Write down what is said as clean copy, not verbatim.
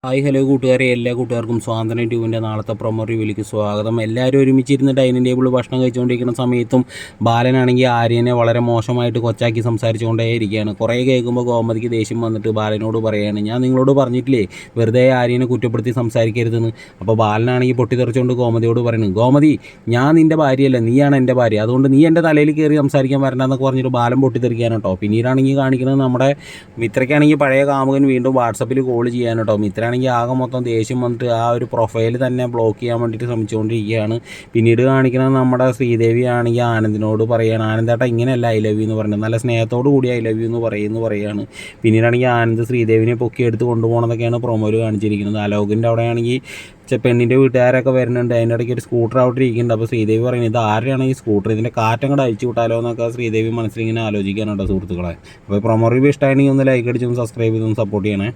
Hi hello കൂട്ടുകാരെ, എല്ലാ കൂട്ടുകാർക്കും സ്വാതന്ത്ര്യം ട്യൂബിൻ്റെ നാളത്തെ പ്രൊമോ റിവ്യൂവിലേക്ക് സ്വാഗതം. എല്ലാവരും ഒരുമിച്ചിരുന്ന് ഡൈനിങ് ടേബിൾ ഭക്ഷണം കഴിച്ചുകൊണ്ടിരിക്കുന്ന സമയത്തും ബാലനാണെങ്കിൽ ആര്യനെ വളരെ മോശമായിട്ട് കൊച്ചാക്കി സംസാരിച്ചുകൊണ്ടേ ഇരിക്കുകയാണ്. കുറേ കേൾക്കുമ്പോൾ ഗോമതിക്ക് ദേഷ്യം വന്നിട്ട് ബാലനോട് പറയുകയാണ്, ഞാൻ നിങ്ങളോട് പറഞ്ഞിട്ടില്ലേ വെറുതെ ആര്യനെ കുറ്റപ്പെടുത്തി സംസാരിക്കരുതെന്ന്. അപ്പോൾ ബാലനാണെങ്കിൽ പൊട്ടിത്തെറിച്ചുകൊണ്ട് ഗോമതിയോട് പറയുന്നു, ഗോമതി ഞാൻ നിൻ്റെ ഭാര്യയല്ല, നീയാണ് എൻ്റെ ഭാര്യ, അതുകൊണ്ട് നീ എൻ്റെ തലയിൽ കയറി സംസാരിക്കാൻ വരണ്ടെന്നൊക്കെ പറഞ്ഞിട്ട് ബാലൻ പൊട്ടിത്തെറിക്കാൻ കേട്ടോ. പിന്നീടാണെങ്കിൽ കാണിക്കുന്നത് നമ്മുടെ മിത്രയ്ക്കാണെങ്കിൽ പഴയ കാമുകൻ വീണ്ടും വാട്സപ്പിൽ കോൾ ചെയ്യാൻ കേട്ടോ. മിത്രയാണെങ്കിൽ ആകെ മൊത്തം ദേഷ്യം വന്നിട്ട് ആ ഒരു പ്രൊഫൈൽ തന്നെ ബ്ലോക്ക് ചെയ്യാൻ വേണ്ടിയിട്ട് ശ്രമിച്ചുകൊണ്ടിരിക്കുകയാണ്. പിന്നീട് കാണിക്കുന്നത് നമ്മുടെ ശ്രീദേവി ആണെങ്കിൽ ആനന്ദിനോട് പറയുകയാണ്, ആനന്ദേട്ടാ ഇങ്ങനെയല്ല ഐ ലവ് യു എന്ന് പറയുന്നത്, നല്ല സ്നേഹത്തോടു കൂടി ഐ ലവ് യു എന്ന് പറയുകയാണ്. പിന്നീടാണെങ്കിൽ ആനന്ദ് ശ്രീദേവിനെ പൊക്കിയെടുത്ത് കൊണ്ടുപോകണമെന്നൊക്കെയാണ് പ്രൊമോയിൽ കാണിച്ചിരിക്കുന്നത്. അലോകിൻ്റെ അവിടെയാണെങ്കിൽ പെണ്ണിൻ്റെ വീട്ടുകാരൊക്കെ വരുന്നുണ്ട്, അതിൻ്റെ ഇടയ്ക്ക് ഒരു സ്കൂട്ടർ അവിടെ ഇരിക്കുന്നുണ്ട്. അപ്പോൾ ശ്രീദേവി പറയുന്നത്, ഇത് ആരുടെയാണ് ഈ സ്കൂട്ടർ, ഇതിൻ്റെ കാറ്റങ്ങോട്ട് അഴിച്ചു വിട്ടാലോ എന്നൊക്കെ ശ്രീദേവി മനസ്സിലിങ്ങനെ ആലോചിക്കാനുണ്ടോ സുഹൃത്തുക്കളെ. അപ്പോൾ പ്രൊമോ റിവ്യൂ ഇഷ്ടമാണെങ്കിൽ ഒന്ന് ലൈക്ക് അടിച്ചൊന്ന് സബ്സ്ക്രൈബ് ചെയ്തൊന്ന് സപ്പോർട്ട് ചെയ്യണേ.